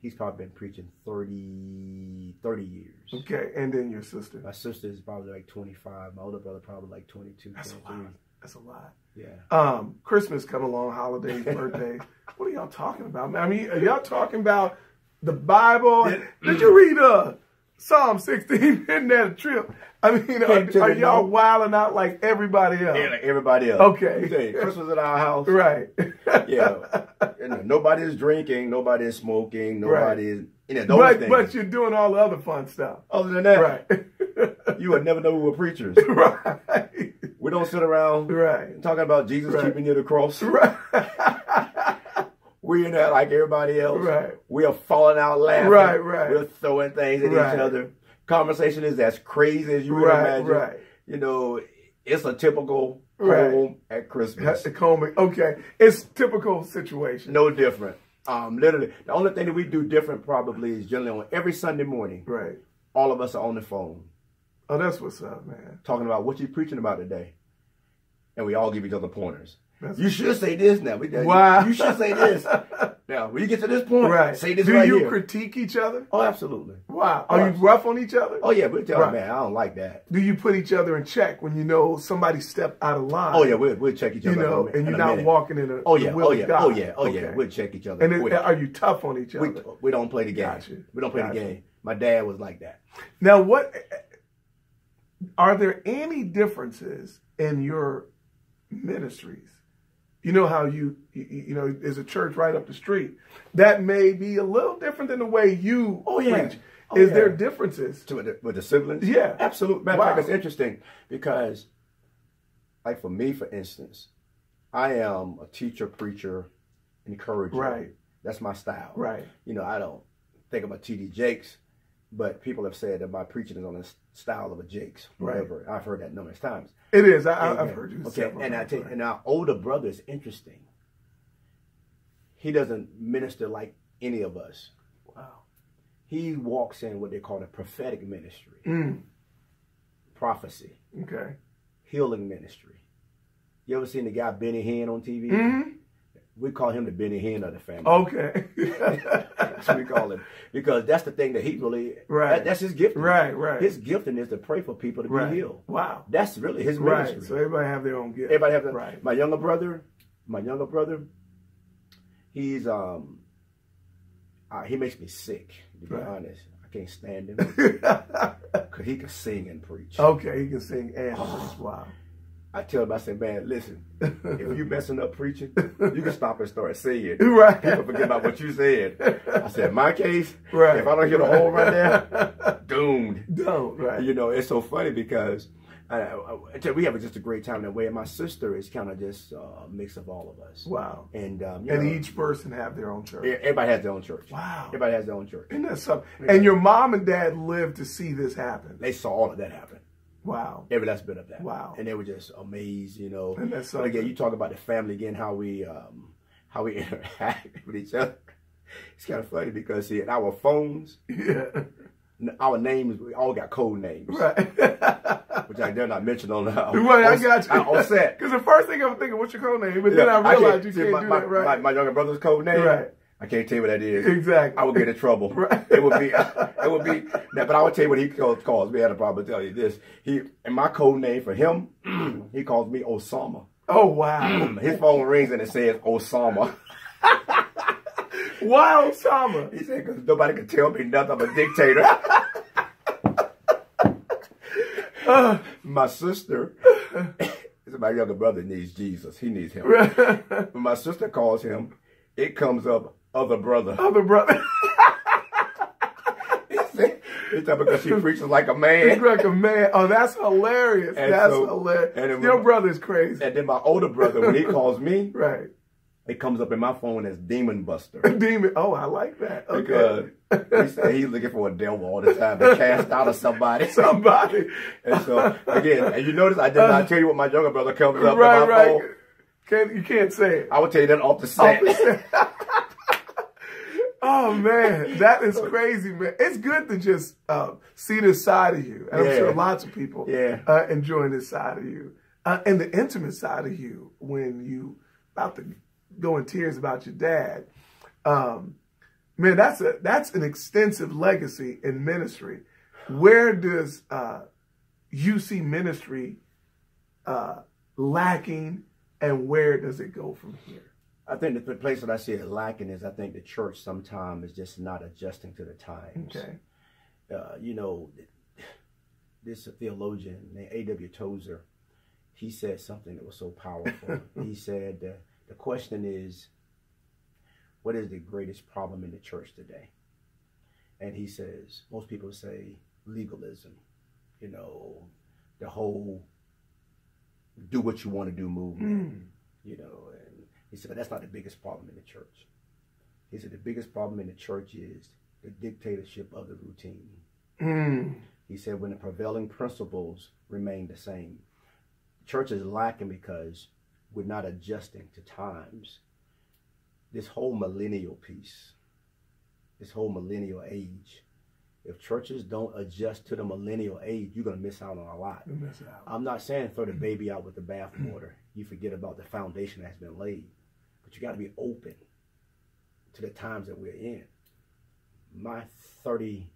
He's probably been preaching 30 years. Okay, and then your sister? My sister is probably like 25. My older brother probably like 22, That's 23. a lot. That's a lot. Yeah. Christmas come along, holidays, birthdays. What are y'all talking about? I mean, are y'all talking about the Bible? Did you read Psalm 16 isn't that a trip? I mean, are y'all wilding out like everybody else? Yeah, like everybody else. Okay. Say, Christmas at our house. Right. Yeah. Nobody's drinking. Nobody's smoking. Nobody's, those things. But you're doing all the other fun stuff. Other than that, right. You would never know we were preachers. Right. We don't sit around talking about Jesus keeping near the cross. Right. We're in there like everybody else. Right. We are falling out laughing. Right. We're throwing things at each other. Conversation is as crazy as you would imagine. Right. It's a typical home at Christmas. Okay. It's typical situation. No different. Literally, the only thing that we do different probably is generally on every Sunday morning. Right. All of us are on the phone. Oh, that's what's up, man. Talking about what you preaching about today. And we all give each other pointers. You should say this now. Wow. You should say this. Now, when you get to this point, say this right here. Do you critique each other? Oh, absolutely. Wow. Are you rough on each other? Oh, yeah. We'll tell man, I don't like that. Do you put each other in check when you know somebody stepped out of line? Oh, yeah. We'll check each other. And you're not walking in a will of God. Oh, yeah. We'll check each other. And are you tough on each other? We don't play the game. Gotcha. We don't play the game. My dad was like that. Now, are there any differences in your ministries? You know how there's a church right up the street that may be a little different than the way you preach. Is there differences? With the siblings? Yeah. Absolutely. Matter of fact, it's interesting because, like for me, for instance, I am a teacher, preacher, encourager. Right. That's my style. Right. I don't think I'm a T.D. Jakes, but people have said that my preaching is on the style of a Jakes. Whatever. I've heard that numerous times. It is. I've heard you say that. And I tell you, and our older brother is interesting. He doesn't minister like any of us. Wow. He walks in what they call a prophetic ministry. Prophecy. Okay. Healing ministry. You ever seen the guy Benny Hinn on TV? Mm-hmm. We call him the Benny Hinn of the family. Okay. That's what we call him. Because that's the thing that he really, that's his gift. Right. His gifting is to pray for people to be healed. Wow. That's really his ministry. Right. So everybody have their own gift. Everybody have their My younger brother, he's, he makes me sick, to be honest. I can't stand him. Because he can sing and preach. Okay, he can sing and preach. Wow. I tell him, I say, man, listen, if you messing up preaching, you can stop and start singing. Right. People forget about what you said. I said, in my case, if I don't hit a hole right there, doomed. Right. It's so funny because we have just a great time that way. And my sister is kind of just a mix of all of us. Wow. And each person have their own church. Everybody has their own church. Wow. Everybody has their own church. Isn't that something? And your mom and dad lived to see this happen. They saw all of that happen. Wow. Every last bit of that. Wow. And they were just amazed, And that's but again, you talk about the family again, how we interact with each other. It's kind of funny because see, our phones, our names, we all got code names. Right. Which I dare not mention on the I got you. On set. Because the first thing I'm thinking, what's your code name? But then I realized you can't do that, right? My younger brother's code name. Right. I can't tell you what that is. Exactly. I would get in trouble. Right. It would be, but I would tell you what he calls me. I had a problem tell you this. And my code name for him, he calls me Osama. Oh, wow. His phone rings and it says Osama. Why Osama? He said, because nobody can tell me nothing. I'm a dictator. My sister, my younger brother needs Jesus. He needs him. When my sister calls him, it comes up other brother. Other brother. It's because she preaches like a man. She's like a man. Oh, that's hilarious. That's hilarious. And your brother's crazy. And then my older brother, when he calls me, it comes up in my phone as Demon Buster. Demon. Oh, I like that. Okay. Because he said he's looking for a devil all the time to cast out of somebody. And so, again, and you notice I did not tell you what my younger brother comes up in my phone. You can't say it. I would tell you that off the set. Oh, man. That is crazy, man. It's good to just see this side of you. And I'm sure lots of people enjoying this side of you. And the intimate side of you when you about to go in tears about your dad. Man, that's an extensive legacy in ministry. Where does you see ministry lacking, and where does it go from here? I think that the place that I see it lacking is I think the church sometimes is just not adjusting to the times. Okay. You know, this theologian named A.W. Tozer, he said something that was so powerful. He said, the question is, what is the greatest problem in the church today? And he says, most people say legalism, you know, the whole do what you want to do movement, you know. And he said, but that's not the biggest problem in the church. He said, the biggest problem in the church is the dictatorship of the routine. He said, when the prevailing principles remain the same, church is lacking because we're not adjusting to times. This whole millennial piece, this whole millennial age, if churches don't adjust to the millennial age, you're going to miss out on a lot. I'm not saying throw the baby out with the bathwater. You forget about the foundation that's been laid. But you got to be open to the times that we're in. My 30...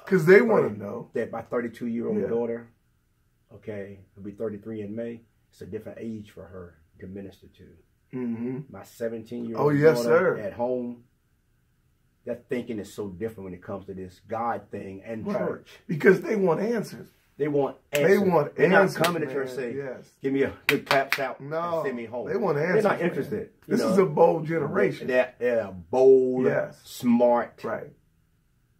because they want to know. That my 32-year-old daughter, okay, will be 33 in May. It's a different age for her to minister to. My 17-year-old daughter at home, that thinking is so different when it comes to this God thing and church. Because they want answers. They want answers. They want They're answers, not coming to church and say, give me a good tap shout and send me home. They want answers. They're not interested. This is a bold generation. They're bold, smart.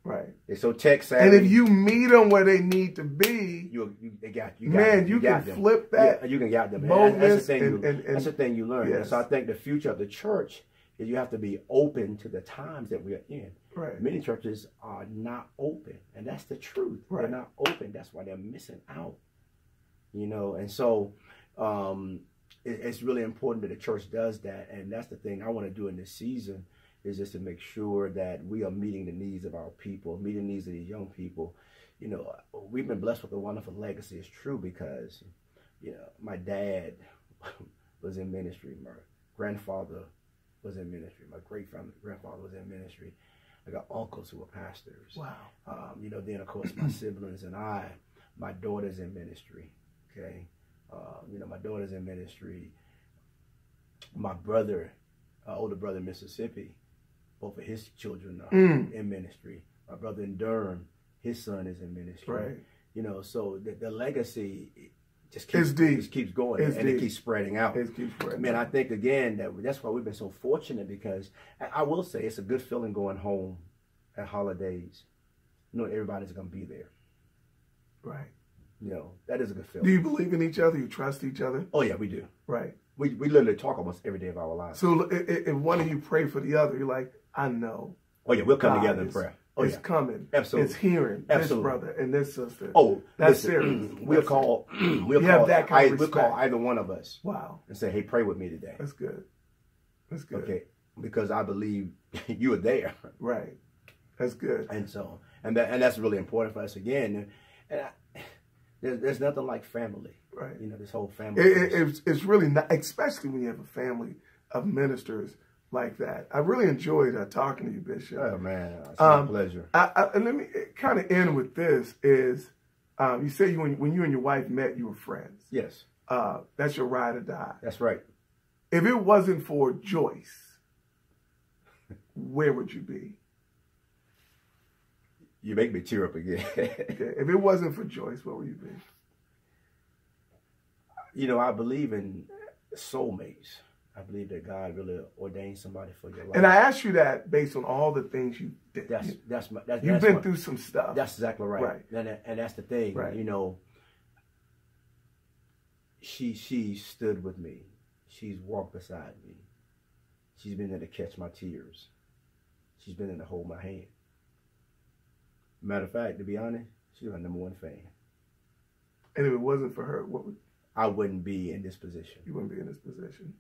Right. They're so tech savvy. And if you meet them where they need to be, they got you. You can flip that. Yeah, you can get them. Boldness that's the thing you learn. Yes. So I think the future of the church is you have to be open to the times that we're in. Right. Many churches are not open, and that's the truth. They're not open. That's why they're missing out. You know, and so it's really important that the church does that, and that's the thing I want to do in this season. Is just to make sure that we are meeting the needs of our people, meeting the needs of these young people. You know, we've been blessed with a wonderful legacy. It's true because, you know, my dad was in ministry. My grandfather was in ministry. My great-grandfather was in ministry. I got uncles who were pastors. Wow. You know, then, of course, my siblings and my daughter's in ministry, okay? You know, my daughter's in ministry. My brother, older brother in Mississippi, both of his children are in ministry. My brother in Durham, his son is in ministry. Right. You know, so the legacy just keeps going and it keeps spreading out. I think again that's why we've been so fortunate, because I will say it's a good feeling going home at holidays. You know, everybody's gonna be there. Right. You know, that is a good feeling. Do you believe in each other? You trust each other? Oh yeah, we do. Right. We literally talk almost every day of our lives. So if one of you pray for the other, you're like, I know. Oh yeah, we'll come together in prayer. Oh, it's coming. Absolutely. It's hearing this brother and this sister. Oh, that's serious. We'll call either one of us. Wow. And say, hey, pray with me today. That's good. That's good. Okay. Because I believe you are there. Right. That's good. And so, and that's really important for us again. And there's nothing like family. Right. You know, this whole family. It's really not, especially when you have a family of ministers like that. I really enjoyed talking to you, Bishop. Oh, man. It's my pleasure. And let me kind of end with this is, you say when you and your wife met, you were friends. Yes. That's your ride or die. That's right. If it wasn't for Joyce, where would you be? You make me tear up again. Okay. If it wasn't for Joyce, where would you be? You know, I believe in soulmates. I believe that God really ordained somebody for your life. And I ask you that based on all the things you did. You've been through some stuff. That's exactly right. And that's the thing. Right. You know, she stood with me. She's walked beside me. She's been there to catch my tears. She's been there to hold my hand. Matter of fact, to be honest, she's my #1 fan. And if it wasn't for her, I wouldn't be in this position. You wouldn't be in this position.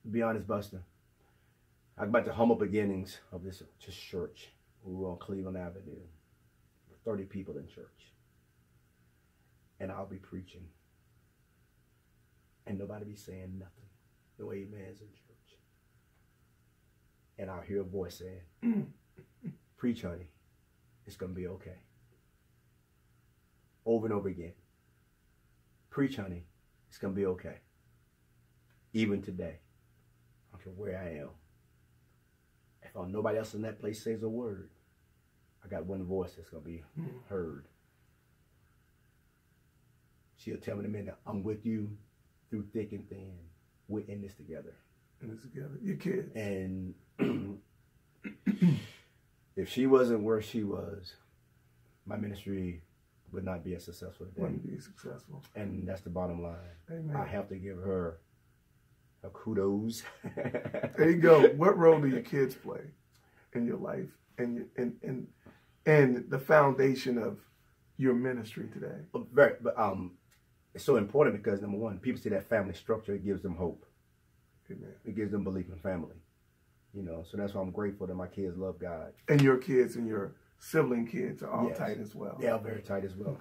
To be honest, Busta, I'm about the humble beginnings of this church. We were on Cleveland Avenue, 30 people in church. And I'll be preaching. And nobody be saying nothing. No amens in church. And I'll hear a voice saying, preach, honey. It's going to be okay. Over and over again. Preach, honey. It's going to be okay. Even today. I don't care where I am. If nobody else in that place says a word, I got one voice that's going to be heard. She'll tell me in a minute, I'm with you through thick and thin. We're in this together. In this together. Your kids. And if she wasn't where she was, my ministry would not be as successful today. Wouldn't be successful. And that's the bottom line. Amen. I have to give her kudos. There you go. What role do your kids play in your life and the foundation of your ministry today? It's so important because, number one, people see that family structure. It gives them hope. Amen. It gives them belief in family. You know, so that's why I'm grateful that my kids love God. And your kids and your sibling kids are all tight as well. They are very tight as well.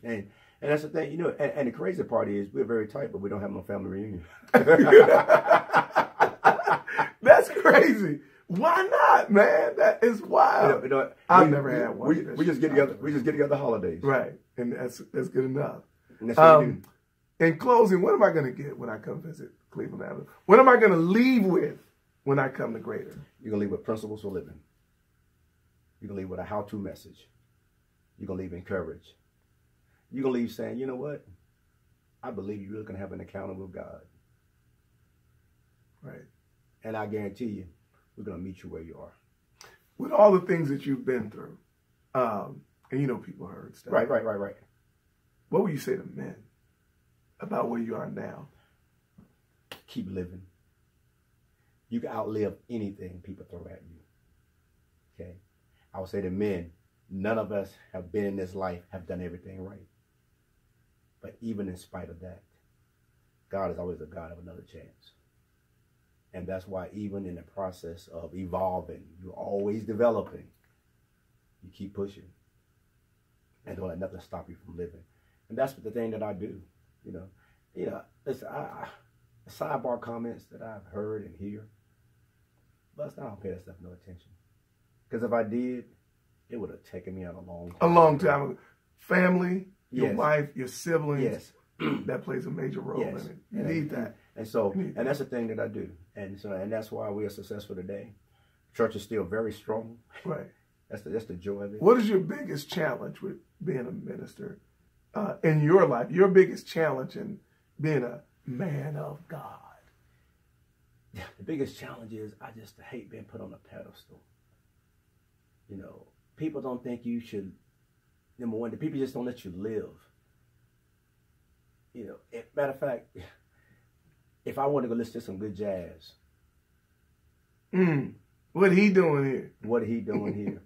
And that's the thing, you know, and the crazy part is we're very tight, but we don't have no family reunion. That's crazy. Why not, man? That is wild. You know, I've never had one. We just get together. We just get together holidays. Right, and that's good enough. And that's what we do. In closing, what am I going to get when I come visit Cleveland Avenue? What am I going to leave with when I come to Greater? You're going to leave with principles for living. You're going to leave with a how-to message. You're going to leave encouraged. You're going to leave saying, you know what? I believe you're really going to have an encounter with God. Right. And I guarantee you, we're going to meet you where you are. With all the things that you've been through, and you know people heard stuff. Right. What would you say to men about where you are now? Keep living. You can outlive anything people throw at you. Okay? I would say to men, none of us have been in this life, have done everything right. But even in spite of that, God is always a God of another chance. And that's why even in the process of evolving, you're always developing. You keep pushing. And don't let nothing stop you from living. And that's the thing that I do. You know, listen, sidebar comments that I've heard and hear, but I don't pay that stuff no attention. Because if I did, it would have taken me out a long time. A long time ago. Family, your Yes. wife, your siblings, Yes. that plays a major role in it. You need that. And so, and that's the thing that I do. And so, and that's why we are successful today. Church is still very strong. Right. That's the joy of it. What is your biggest challenge with being a minister in your life? Your biggest challenge in being a man of God? The biggest challenge is I just hate being put on a pedestal. You know, people don't think you should. Number one, the people just don't let you live. You know, matter of fact, if I want to go listen to some good jazz. What he doing here? What he doing here?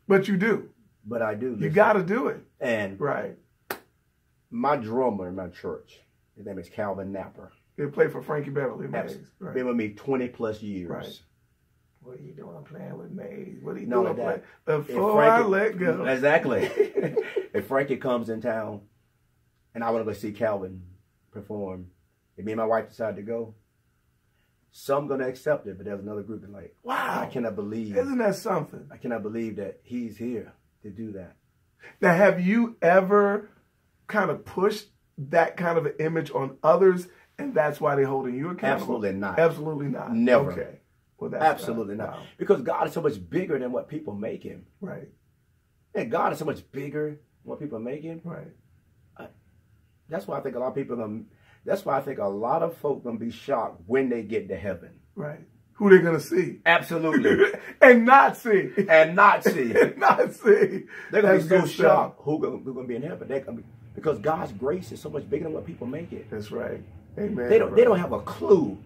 But you do. But I do. You got to do it. And right. My drummer in my church, his name is Calvin Napper. He played for Frankie Beverly Mays. Right. Been with me 20 plus years. Right. What are you doing playing with Mays? What are you None doing of that. before I let go? Exactly. If Frankie comes in town and I want to go see Calvin perform, if me and my wife decide to go, some going to accept it, but there's another group that's like, wow, I cannot believe. Isn't that something? I cannot believe that he's here to do that. Now, have you ever kind of pushed that kind of an image on others, and that's why they're holding you accountable? Absolutely not. Absolutely not. Never. Okay. Well, that's absolutely not. Wow. Because God is so much bigger than what people make him. Right. And God is so much bigger than what people make him. Right. That's why I think a lot of people that's why I think a lot of folk gonna be shocked when they get to heaven. Right. Who they gonna see? Absolutely. And not see. And not see. And not see. They're gonna be so shocked who gonna be in heaven. They're gonna be, because God's grace is so much bigger than what people make it. That's right. Amen. They don't have a clue.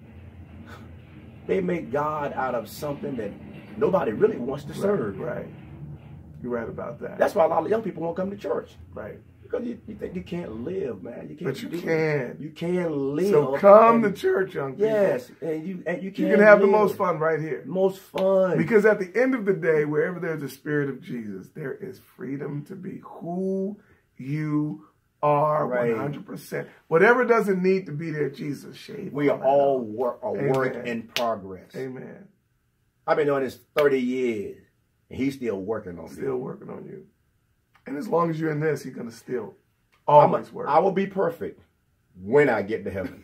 They make God out of something that nobody really wants to serve. Right. You're right about that. That's why a lot of young people won't come to church. Right. Because you think you can't live, man. You can't. But you can. You can live. So come to church, young people. Yes, and you can. You can have the most fun right here. Most fun. Because at the end of the day, wherever there's a spirit of Jesus, there is freedom to be who you are. Right. 100%. Whatever doesn't need to be there, Jesus shave. We are all work in progress. Amen. I've been doing this 30 years, and he's still working on me. Still working on you. And as long as you're in this, he's going to still always work. I will be perfect when I get to heaven.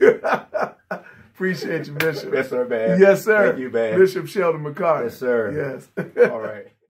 Appreciate you, Bishop. Yes, sir, man. Yes, sir. Thank you, man. Bishop Sheldon McCarter. Yes, sir. Yes. All right.